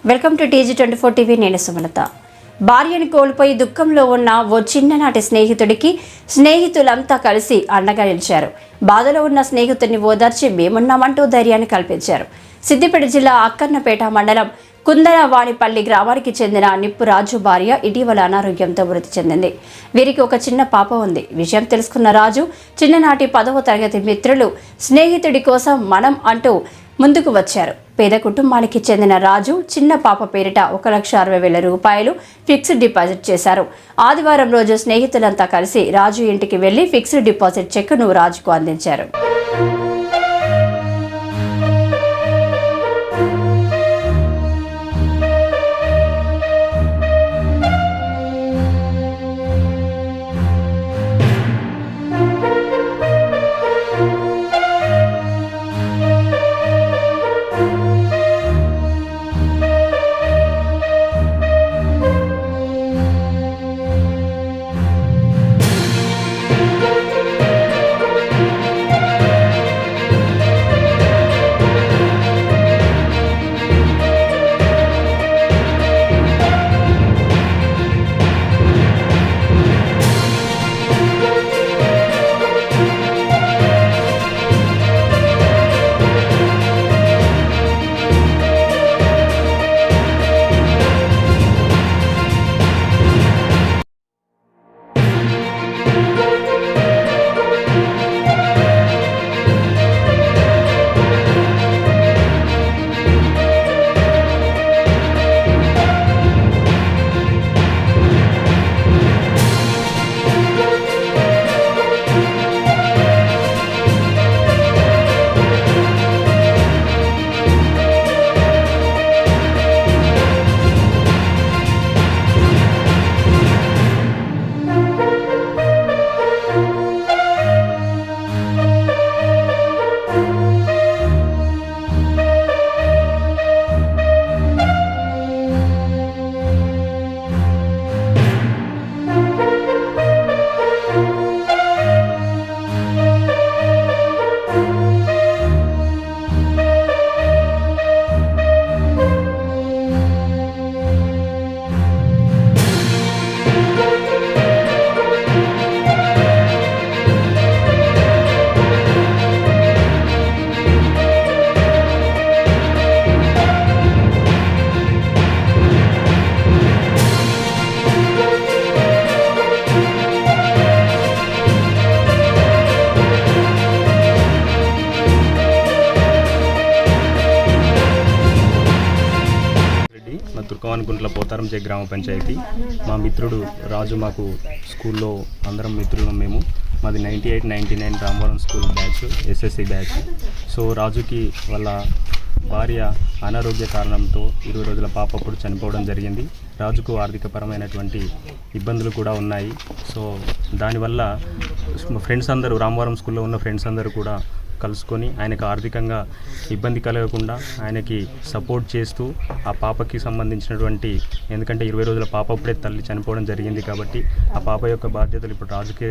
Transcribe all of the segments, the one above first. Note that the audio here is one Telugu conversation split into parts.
Welcome to TG24 TV. నేను సుమలత. భార్యను కోల్పోయి దుఃఖంలో ఉన్న ఓ చిన్ననాటి స్నేహితుడికి స్నేహితులంతా కలిసి అండగా నిలిచారు. బాధలో ఉన్న స్నేహితుడిని ఓదార్చి మేమున్నామంటూ ధైర్యాన్ని కల్పించారు. సిద్దిపేట జిల్లా అక్కన్నపేట మండలం కుందరవాణిపల్లి గ్రామానికి చెందిన నిప్పు రాజు భార్య ఇటీవల అనారోగ్యంతో మృతి చెందింది. వీరికి ఒక చిన్న పాప ఉంది. విషయం తెలుసుకున్న రాజు చిన్ననాటి 10వ తరగతి మిత్రులు స్నేహితుడి కోసం మనం అంటూ ముందుకు వచ్చారు. పేద కుటుంబానికి చెందిన రాజు చిన్న పాప పేరిట 1,60,000 రూపాయలు ఫిక్స్డ్ డిపాజిట్ చేశారు. ఆదివారం రోజు స్నేహితులంతా కలిసి రాజు ఇంటికి వెళ్లి ఫిక్స్డ్ డిపాజిట్ చెక్కును రాజుకు అందించారు. తుర్కవానిగుంట్ల పోతారంచే గ్రామ పంచాయతీ. మా మిత్రుడు రాజు, మాకు స్కూల్లో అందరం మిత్రులు మేము. మాది 98-99 Ramavaram school batch, SSC batch. So రాజుకి వాళ్ళ భార్య అనారోగ్య కారణంతో 20 రోజుల పాప అప్పుడు చనిపోవడం జరిగింది. రాజుకు ఆర్థికపరమైనటువంటి ఇబ్బందులు కూడా ఉన్నాయి. సో దానివల్ల ఫ్రెండ్స్ అందరూ, రామవరం స్కూల్లో ఉన్న ఫ్రెండ్స్ అందరూ కూడా కలుసుకొని ఆయనకు ఆర్థికంగా ఇబ్బంది కలగకుండా ఆయనకి సపోర్ట్ చేస్తూ ఆ పాపకి సంబంధించినటువంటి, ఎందుకంటే 20 రోజుల పాప అప్పుడే తల్లి చనిపోవడం జరిగింది కాబట్టి ఆ పాప యొక్క బాధ్యతలు ఇప్పుడు రాజుకే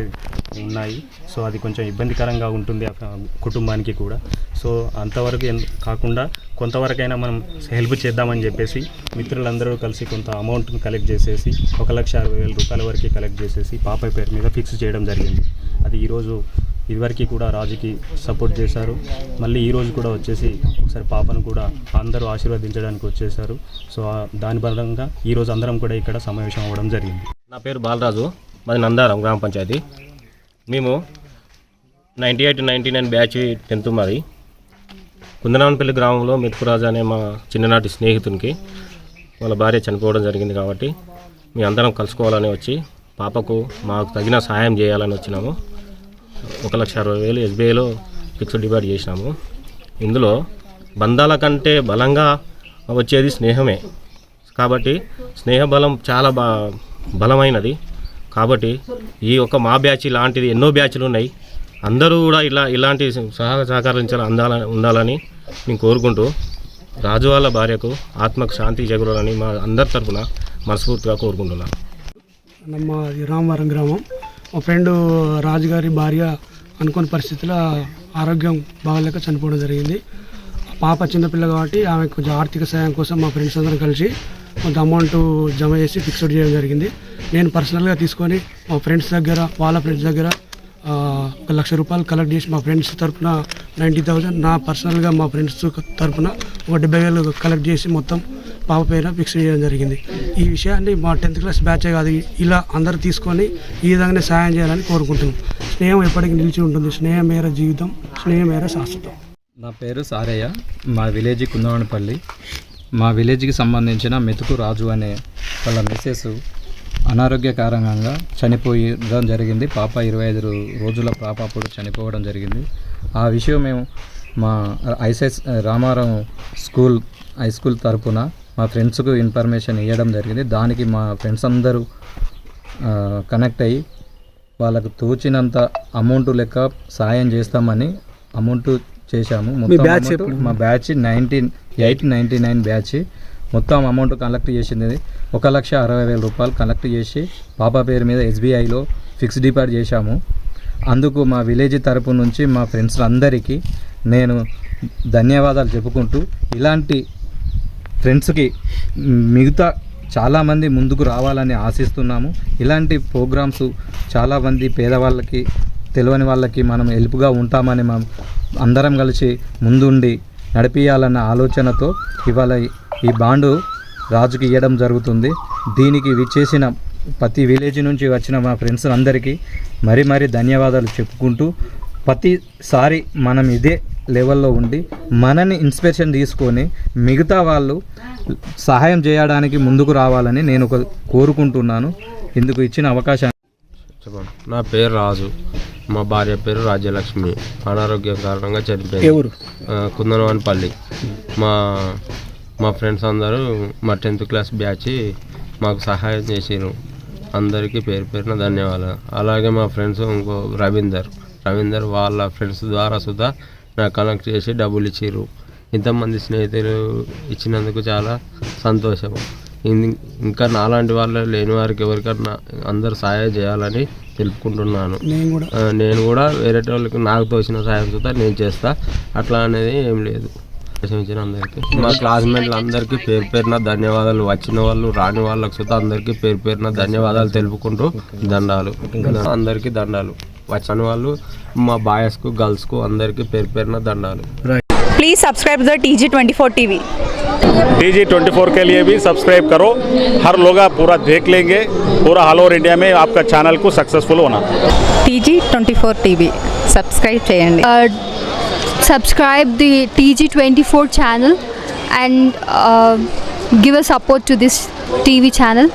ఉన్నాయి. సో అది కొంచెం ఇబ్బందికరంగా ఉంటుంది ఆ కుటుంబానికి కూడా. సో అంతవరకు కాకుండా కొంతవరకైనా మనం హెల్ప్ చేద్దామని చెప్పేసి మిత్రులందరూ కలిసి కొంత అమౌంట్ని కలెక్ట్ చేసేసి 1,60,000 రూపాయల వరకు కలెక్ట్ చేసేసి పాప పేరు మీద ఫిక్స్ చేయడం జరిగింది. అది ఈరోజు ఇదివరకు కూడా రాజుకి సపోర్ట్ చేశారు. మళ్ళీ ఈరోజు కూడా వచ్చేసి ఒకసారి పాపను కూడా అందరూ ఆశీర్వదించడానికి వచ్చేసారు. సో దాని పరంగా ఈరోజు అందరం కూడా ఇక్కడ సమావేశం అవ్వడం జరిగింది. నా పేరు బాలరాజు, మాది నందారం గ్రామ పంచాయతీ. మేము 98-99 బ్యాచ్ 10th మాది. కుందరవానిపల్లి గ్రామంలో మిత్పురాజు అనే మా చిన్ననాటి స్నేహితునికి వాళ్ళ భార్య చనిపోవడం జరిగింది కాబట్టి మీ అందరం కలుసుకోవాలని వచ్చి పాపకు మాకు తగిన సహాయం చేయాలని వచ్చినాము. 1,60,000 SBIలో ఫిక్స్డ్ డిపాజిట్ చేసినాము. ఇందులో బంధాల కంటే బలంగా వచ్చేది స్నేహమే కాబట్టి స్నేహ బలం చాలా బలమైనది కాబట్టి ఈ ఒక మా బ్యాచ్ లాంటిది ఎన్నో బ్యాచ్లు ఉన్నాయి. అందరూ కూడా ఇలాంటి సహకారాలు ఉండాలని నేను కోరుకుంటూ రాజు వాళ్ళ భార్యకు ఆత్మకు శాంతి చేకూరాలని మా అందరి తరఫున మనస్ఫూర్తిగా కోరుకుంటున్నాను. మాది రామవరం గ్రామం. మా ఫ్రెండ్ రాజుగారి భార్య అనుకోని పరిస్థితుల్లో ఆరోగ్యం బాగాలేక చనిపోవడం జరిగింది. పాప చిన్నపిల్ల కాబట్టి ఆమె కొంచెం ఆర్థిక సాయం కోసం మా ఫ్రెండ్స్ అందరం కలిసి కొంత అమౌంట్ జమ చేసి ఫిక్స్డ్ చేయడం జరిగింది. నేను పర్సనల్గా తీసుకొని మా ఫ్రెండ్స్ దగ్గర వాళ్ళ ఫ్రెండ్స్ దగ్గర 1,00,000 రూపాయలు కలెక్ట్ చేసి మా ఫ్రెండ్స్ తరఫున 90,000, నా పర్సనల్గా మా ఫ్రెండ్స్ తరఫున 70,000 కలెక్ట్ చేసి మొత్తం పాప పైన ఫిక్స్ చేయడం జరిగింది. ఈ విషయాన్ని మా 10th క్లాస్ బ్యాచే కాదు, ఇలా అందరూ తీసుకొని ఈ విధంగానే సాయం చేయాలని కోరుకుంటున్నాం. స్నేహం ఎప్పటికీ నిలిచి ఉంటుంది. స్నేహం మేర జీవితం, స్నేహం మేర శాశ్వతం. నా పేరు సారయ్య, మా విలేజ్ కుందవనపల్లి. మా విలేజ్కి సంబంధించిన మెతుకు రాజు అనే వాళ్ళ మిస్సెస్ అనారోగ్య కారణంగా చనిపోయడం జరిగింది. పాప 25 రోజుల పాప అప్పుడు చనిపోవడం జరిగింది. ఆ విషయం మేము మా ఐసెస్ రామారం హై స్కూల్ తరపున మా ఫ్రెండ్స్కు ఇన్ఫర్మేషన్ ఇవ్వడం జరిగింది. దానికి మా ఫ్రెండ్స్ అందరూ కనెక్ట్ అయ్యి వాళ్ళకు తోచినంత అమౌంట్ లెక్క సాయం చేస్తామని అమౌంట్ చేశాము. మొత్తం మా బ్యాచ్ 98-99 బ్యాచ్ మొత్తం అమౌంట్ కలెక్ట్ చేసింది 1,60,000 రూపాయలు కలెక్ట్ చేసి పాప పేరు మీద SBIలో ఫిక్స్డ్ డిపాజిట్ చేశాము. అందుకు మా విలేజ్ తరపు నుంచి మా ఫ్రెండ్స్ అందరికీ నేను ధన్యవాదాలు చెప్పుకుంటూ, ఇలాంటి ఫ్రెండ్స్కి మిగతా చాలామంది ముందుకు రావాలని ఆశిస్తున్నాము. ఇలాంటి ప్రోగ్రామ్స్ చాలామంది పేదవాళ్ళకి తెలియని వాళ్ళకి మనం హెల్ప్గా ఉంటామని మనం అందరం కలిసి ముందుండి నడిపించాలన్న ఆలోచనతో ఇవాళ ఈ బాండు రాజుకి ఇవ్వడం జరుగుతుంది. దీనికి విచ్చేసిన ప్రతి విలేజ్ నుంచి వచ్చిన మా ఫ్రెండ్స్ అందరికీ మరీ ధన్యవాదాలు చెప్పుకుంటూ, ప్రతిసారి మనం ఇదే లెవెల్లో ఉండి మనని ఇన్స్పిరేషన్ తీసుకొని మిగతా వాళ్ళు సహాయం చేయడానికి ముందుకు రావాలని నేను కోరుకుంటున్నాను. ఇందుకు ఇచ్చిన అవకాశాన్ని చెప్పండి. నా పేరు రాజు, మా భార్య పేరు రాజ్యలక్ష్మి. అనారోగ్యం కారణంగా చనిపోయింది. కుందనవనపల్లి. మా ఫ్రెండ్స్ అందరూ మా 10th క్లాస్ బ్యాచ్ మాకు సహాయం చేసిరు. అందరికీ పేరున ధన్యవాదాలు. అలాగే మా ఫ్రెండ్స్ ఇంకో రవీందర్ వాళ్ళ ఫ్రెండ్స్ ద్వారా సుధా నాకు కనెక్ట్ చేసి డబ్బులు ఇచ్చిర్రు. ఇంతమంది స్నేహితులు ఇచ్చినందుకు చాలా సంతోషం. ఇంకా నాలాంటి వాళ్ళు లేని వారికి ఎవరికన్నా అందరూ సహాయం చేయాలని తెలుపుకుంటున్నాను. నేను కూడా వేరే వాళ్ళకి నాకు తోచిన సహాయం సుధా నేను చేస్తా. అట్లా అనేది ఏం లేదు. ఇచ్చిన అందరికీ, మా క్లాస్మేట్లు అందరికీ పేరున ధన్యవాదాలు. వచ్చిన వాళ్ళు రాని వాళ్ళకి సుధా అందరికీ పేరున ధన్యవాదాలు తెలుపుకుంటూ దండాలు. అందరికీ దండాలు. వచ్చిన వాళ్ళు మా బాయ్స్కు గర్ల్స్కు అందరికీ పేరున దండాలు. Please subscribe the TG24 TV। TG24 के लिए भी सब्सक्राइब करो. हर लोग पूरा देख लेंगे. पूरा ऑल ओवर इंडिया में आपका चैनल को सक्सेसफुल होना. TG24 TV सब्सक्राइब చేయండి. Subscribe the TG24 channel and give a support to this TV channel.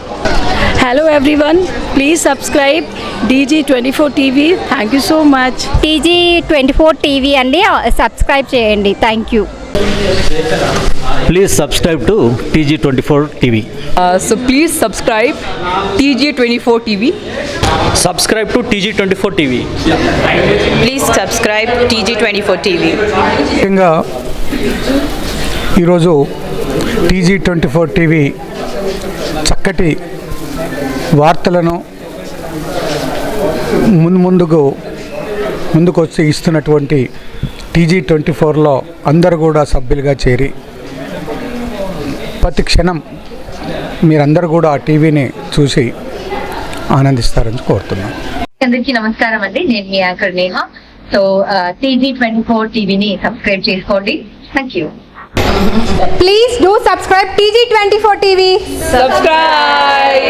Hello everyone, please subscribe TG24 TV. Thank you so much. TG24 TV అండి, సబ్స్క్రైబ్ చేయండి. Thank you. Please subscribe to TG24 TV. So please subscribe TG24 TV. Subscribe to TG24 TV. Please subscribe TG24 TV. ముఖ్యంగా ఈరోజు TG24 TV చక్కటి వార్తలను ముందుకు వచ్చి ఇస్తున్నటువంటి TG24లో అందరూ కూడా సభ్యులుగా చేరి ప్రతి క్షణం మీరందరూ కూడా ఆ టీవీని చూసి ఆనందిస్తారని కోరుతున్నాను. అందరికీ నమస్కారం అండి, నేను మీ యాంకర్ నేహ. సో TG24 టీవీని సబ్స్క్రైబ్ చేసుకోండి. Thank you. Please do subscribe TG24 TV. Subscribe.